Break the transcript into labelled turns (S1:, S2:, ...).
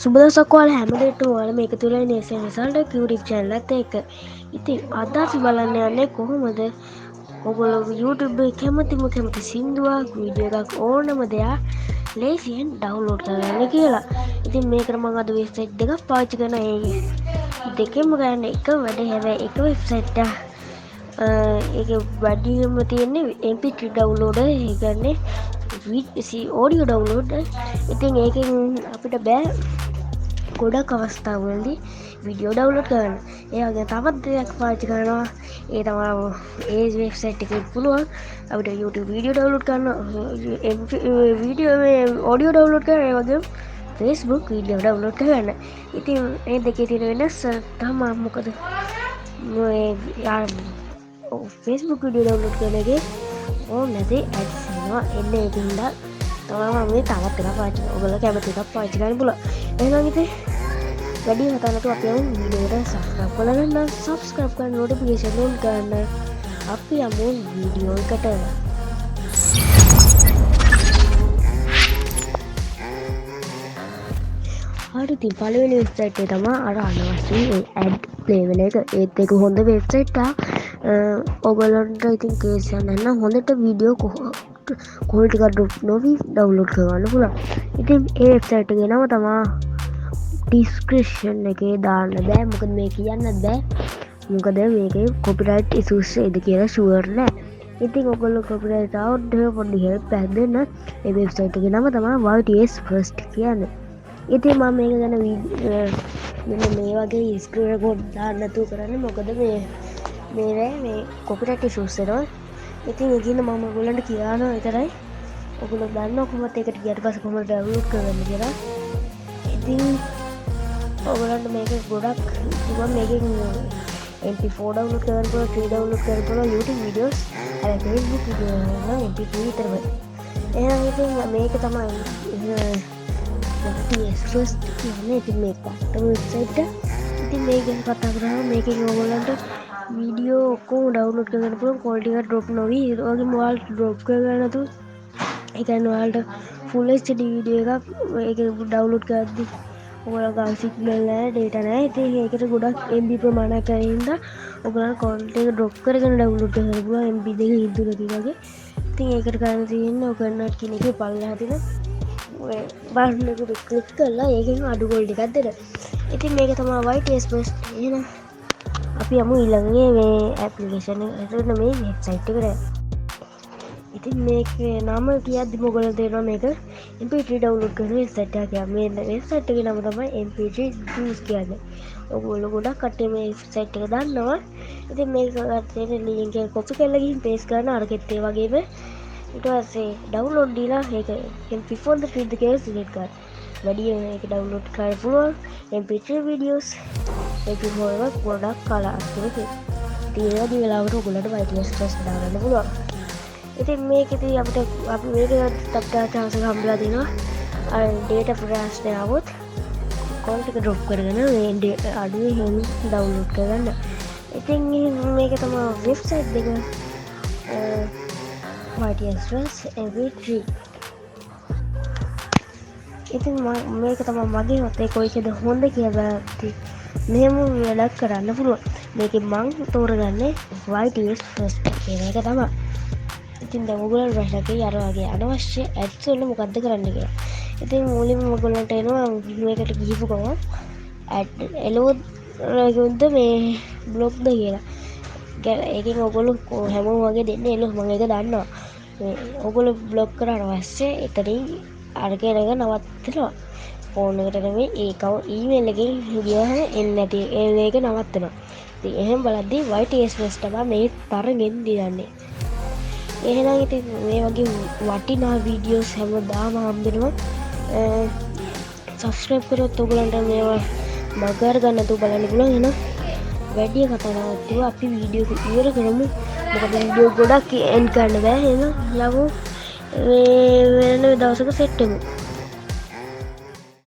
S1: සුබ දවසක් ඔයාලා හැමදේටම ඔයාලා මේක තුල ඉන්නේ රිසල්ට් YouTube channel එකත් එක්ක. ඉතින් අද අපි බලන්න යන්නේ කොහොමද ඔයගොල්ලෝ YouTube එකේ කැමති සින්දුවක් වීඩියෝ එකක් ඕනම දෙයක් ලේසියෙන් ඩවුන්ලෝඩ් කරගන්න කියලා. ඉතින් මේකට මම අද වෙබ්සයිට් දෙකක් පාවිච්චි කරනවා. ඒ දෙකෙන්ම ගන්න එක වැඩේ හැබැයි එක වෙබ්සයිට් එක ඒක වැඩිම තියෙන්නේ MP3 ඩවුන්ලෝඩර්. ඒ කියන්නේ audio download. ඉතින් ඒකෙන් අපිට බෑ ගොඩක් අවස්ථාවලදී වීඩියෝ ඩවුන්ලෝඩ් කරන්න. ඒ වගේ තවත් දෙයක් පාවිච්චි කරනවා. ඒ තමයි ඒ වෙබ්සයිට් එකේ පුළුවන් අපිට YouTube වීඩියෝ ඩවුන්ලෝඩ් කරන්න, වීඩියෝ audio ඩවුන්ලෝඩ් කරන්න, ඒ වගේම Facebook වීඩියෝ ඩවුන්ලෝඩ් කරන්න. ඉතින් මේ දෙකේ තියෙන වෙනස තමයි මොකද මේ Facebook වීඩියෝ ඩවුන්ලෝඩ් කරන එකේ නැති ඇඩ්ස් එනවා. එන්නේ ඒකින්ද තමයි මම මේ තවත් එකක් පාවිච්චි කරනවා. ඔයගොල්ලෝ කැමති එකක් පාවිච්චි කරන්න පුළුවන්. එහෙනම් ඉතින් වැඩි හිතන්නතු අපි යමු වීඩියෝ එකට සබ්ස්ක්‍රයිබ් කරගන්න. සබ්ස්ක්‍රයිබ් කරන නොටිෆිකේෂන් ඕන් කරන්න. අපි යමු වීඩියෝ එකට. හරි ඉතින් පළවෙනි වෙබ්සයිට් එක තමයි අර අනවශ්‍ය ඇඩ් ප්ලේ වෙන එක. ඒත් ඒක හොඳ වෙබ්සයිට් එකක්. ඔයගොල්ලන්ට ඉතින් කේස් යන්න නම් හොඳට වීඩියෝ quality එක drop නොවි ඩවුන්ලෝඩ් කරගන්න පුළුවන්. ඉතින් ඒ වෙබ්සයිට් එකේ නම තමයි description එකේ දාන්න බෑ. මොකද මේ කියන්නත් බෑ. මොකද මේකේ copyright issues එද කියලා sure නෑ. ඉතින් ඔයගොල්ලෝ copyright out පොඩි help එකක් දෙන්න. ඒ වෙබ්සයිට් එකේ නම තමයි YTS First කියන්නේ. ඉතින් මම මේක ගැන මෙන්න මේ වගේ screen record දාන්න නැතුව කරන්නේ. මොකද මේ copyright issues එනවා. ඉතින් ඒකින්ද මම ඔයගොල්ලන්ට කියනවා විතරයි. ඔයගොල්ලෝ දන්නවා කොහොමද ඒකට ගියට පස්සේ කොහොමද ඩවුන්ලෝඩ් කරගන්නේ කියලා. ඉතින් ඔයගොල්ලන්ට මේක ගොඩක් පුළුවන්. මේකෙන් MP4 ඩවුන්ලෝඩ් කරන්න පුළුවන්, 3 ඩවුන්ලෝඩ් කරන්න පුළුවන් YouTube videos, අර Facebook video නම් MP3 විතරයි. එහෙනම් ඉතින් මේක තමයි First කියන්නේ. ඉතින් මේක වෙබ්සයිට් එක. ඉතින් මේක ගැන කතා කරාම මේකෙන් ඔයගොල්ලන්ට වීඩියෝ ඔක්කොම ඩවුන්ලෝඩ් කරගන්න පුළුවන්. quality එක drop නොවි. ඒ වගේම ඔයාලට drop කරගන්න තු ඒ කියන්නේ ඔයාලට full HD වීඩියෝ එකක් ඒක ඩවුන්ලෝඩ් කරද්දි ඔයාලා ගාන සිග්නල් නැහැ, data නැහැ. ඉතින් ඒකට ගොඩක් MB ප්‍රමාණයක් ඇරින්ද ඔයාලා quality එක drop කරගෙන ඩවුන්ලෝඩ් කරගන්න පුළුවන්. MB දෙක ඉදුණු වගේ. ඉතින් ඒකට කරන්න තියෙන්නේ ඔය කන්වර්ට් කියන එකේ පල්ලෙහා තියෙන ඔය බටන් එකට ක්ලික් කරලා ඒකෙන් අඩු quality එකක් දෙන්න. ඉතින් මේක තමයි YTS First. එහෙනම් අපි යමු ඊළඟේ මේ ඇප්ලිකේෂන් එකට මේ වෙබ්සයිට් එකට. ඉතින් මේකේ නම කියද්දි මොකද තේරෙනවා මේක MP3 ඩවුන්ලෝඩ් කරන වෙබ්සයිට් එකක් කියලා. මේ වෙබ්සයිට් එකේ නම තමයි MP3 Juice කියන්නේ. ඔයගොල්ලෝ ගොඩක් කට්ටිය මේ වෙබ්සයිට් එක දන්නවා. ඉතින් මේක තියෙන link එක copy කරලා ගිහින් paste කරන අරකෙත් ඒ වගේම ඊට පස්සේ ඩවුන්ලෝඩ් දීලා ඒක MP4 ද 3 ද කියලා select කරන්න. වැඩි මේක ඩවුන්ලෝඩ් කරන්න පුළුවන්. MP3 videos MP4 එක ගොඩක් කලාතුරකින් තියෙන වෙලාවට ඔයගොල්ලන්ට YTS First දාගන්න පුළුවන්. ඉතින් මේකෙදී අපි මේක තත්ත්වයට chance එක හම්බලා දිනවා. අර data ප්‍රශ්නය આવොත් quality එක drop කරගෙන මේ අඩුවේ හැම ඩවුන්ලෝඩ් කරගන්න. ඉතින් මේක තමයි වෙබ්සයිට් දෙක YTS First MP3. ඉතින් මේක තමයි මගේ මතේ කොයිකද හොඳ කියලා මෙහෙම වැඩක් කරන්න පුළුවන්. මේකෙන් මං තෝරගන්නේ YTS First කියන එක තමයි. ඉතින් දැන් ඔයගොල්ලෝ ප්‍රශ්නකේ අර වගේ අනවශ්‍ය ඇඩ්ස් වල මොකද්ද කරන්න කියලා. ඉතින් මුලින්ම ඔයගොල්ලන්ට එනවා මේකට ගිහපු ගමන් ඇඩ් එළවුද මේ බ්ලොක්ද කියලා. ඒකෙන් ඔයගොල්ලෝ හැමෝම වගේ දෙන්නේ එළව මම ඒක දන්නවා. මේ ඔයගොල්ලෝ බ්ලොක් කරාට පස්සේ එතනින් අරගෙන එක නවත්තනවා. ෆෝන් එකට නෙමෙයි ඒකව ඊමේල් එකෙන් ගියහම එන්නේ නැති ඒක නවත්තනවා. ඉතින් එහෙම බලද්දි YTS First තමයි මේ තරගෙන් දියන්නේ. එහෙනම් ඉතින් මේ වගේ වටිනා වීඩියෝස් හැමදාම හම්බෙනවා. සබ්ස්ක්‍රයිබ් කරොත් ඔයගලන්ට මේවා මගහර ගන්න තු බලන්න පුළුවන්. එහෙනම් වැඩි කතා නැතුව අපි වීඩියෝ එක ඉවර කරමු. මොකද වීඩියෝ ගොඩක් එන්ඩ් කරන්න බෑ. එහෙනම් ලව් වෙන දවසක සෙට් වෙමු.